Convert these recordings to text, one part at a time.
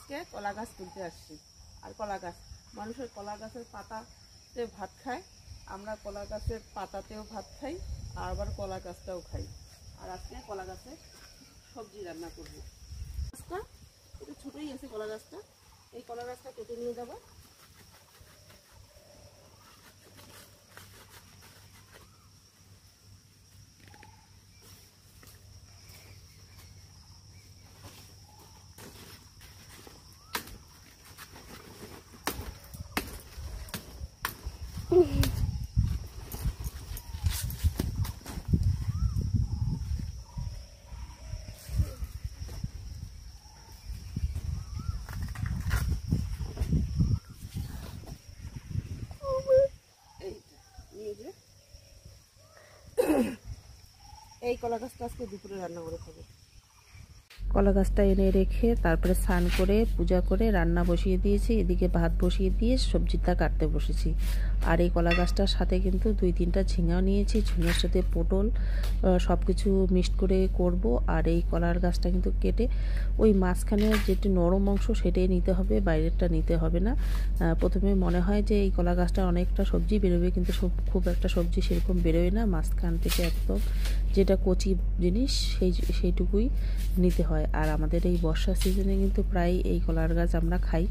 আজকে কলা গাছ তুলতে আসছি। আর কলা গাছ, মানুষের কলা গাছের পাতাতে ভাত খায়, আমরা কলা গাছের পাতাতেও ভাত খাই, আর আবার কলা গাছটাও খাই। আর আজকে কলা গাছে সবজি রান্না করবো। গাছটা একটু ছোটোই আছে কলা গাছটা, এই কলা গাছটা কেটে নিয়ে যাবো। এই কলা গাছটা আজকে দুপুরে রান্না করে খাবো। কলা গাছটা এনে রেখে তারপরে স্নান করে পূজা করে রান্না বসিয়ে দিয়েছি, এদিকে ভাত বসিয়ে দিয়ে সবজিটা কাটতে বসেছি। আর এই কলা গাছটার সাথে কিন্তু 2-3টা ঝিঙাও নিয়েছি, ঝিঙার সাথে পটল সব কিছু মিক্সড করে করব। আর এই কলার গাছটা কিন্তু কেটে ওই মাঝখানে যেটি নরম অংশ সেটাই নিতে হবে, বাইরেরটা নিতে হবে না। প্রথমে মনে হয় যে এই কলা গাছটা অনেকটা সবজি বেরোবে, কিন্তু খুব একটা সবজি সেরকম বেরোয় না। মাঝখান থেকে একদম যেটা কচি জিনিস সেইটুকুই নিতে হয়। আর আমাদের এই বর্ষা সিজনে কিন্তু প্রায় এই কলার গাছ আমরা খাই।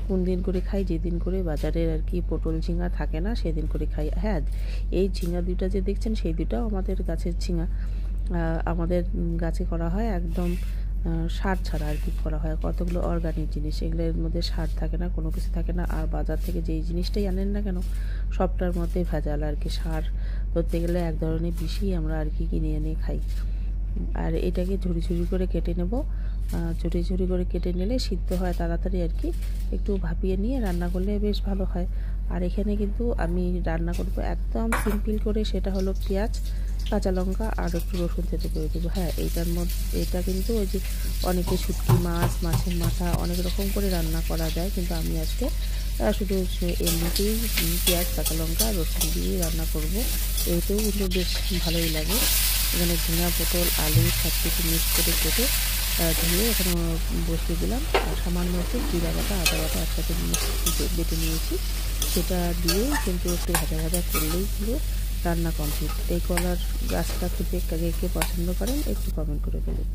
কোন দিন করে খাই, যেদিন করে বাজারের আর কি পটল ঝিঙা থাকে না সেদিন করে খাই। হ্যাঁ, এই ঝিঙা দুইটা যে দেখছেন সেই দুটাও আমাদের গাছের ঝিঙা। আমাদের গাছে করা হয় একদম সার ছাড়া আর কি করা হয়। কতগুলো অর্গানিক জিনিস, এগুলোর মধ্যে সার থাকে না, কোনো কিছু থাকে না। আর বাজার থেকে যেই জিনিসটাই আনেন না কেন সবটার মধ্যে ভেজাল আর কি। সার ধরতে গেলে এক ধরনের বিষই আমরা আর কি কিনে এনে খাই। আর এটাকে ঝুড়ি ঝুড়ি করে কেটে নেব। ঝুড়ি ঝুড়ি করে কেটে নিলে সিদ্ধ হয় তাড়াতাড়ি আর কি। একটু ভাপিয়ে নিয়ে রান্না করলে বেশ ভালো হয়। আর এখানে কিন্তু আমি রান্না করব একদম সিম্পল করে, সেটা হলো পেঁয়াজ, কাঁচা লঙ্কা আর একটু রসুন থেতে করে দেবো। হ্যাঁ, এটা কিন্তু ওই যে অনেকে শুটকি মাছ, মাছের মাথা অনেক রকম করে রান্না করা যায়, কিন্তু আমি আজকে শুধু এমনিতেই পেঁয়াজ, কাঁচা লঙ্কা, রসুন দিয়ে রান্না করব। এইটাও কিন্তু বেশ ভালোই লাগে। এখানে ঝিঙা, পটল, আলু সব কিছু মিক্স করে কেটে ধুয়ে এখানে বসিয়ে দিলাম। আর সামান্য একটু জিরা বাটা, আদা বাটা একসাথে বেটে নিয়েছি, সেটা দিয়েই কিন্তু একটু ভাজা ভাজা করলেই পুরো রান্না কমপ্লিট। এই কলার গাছটা খেতে কে কে পছন্দ করেন একটু কমেন্ট করে দেবেন।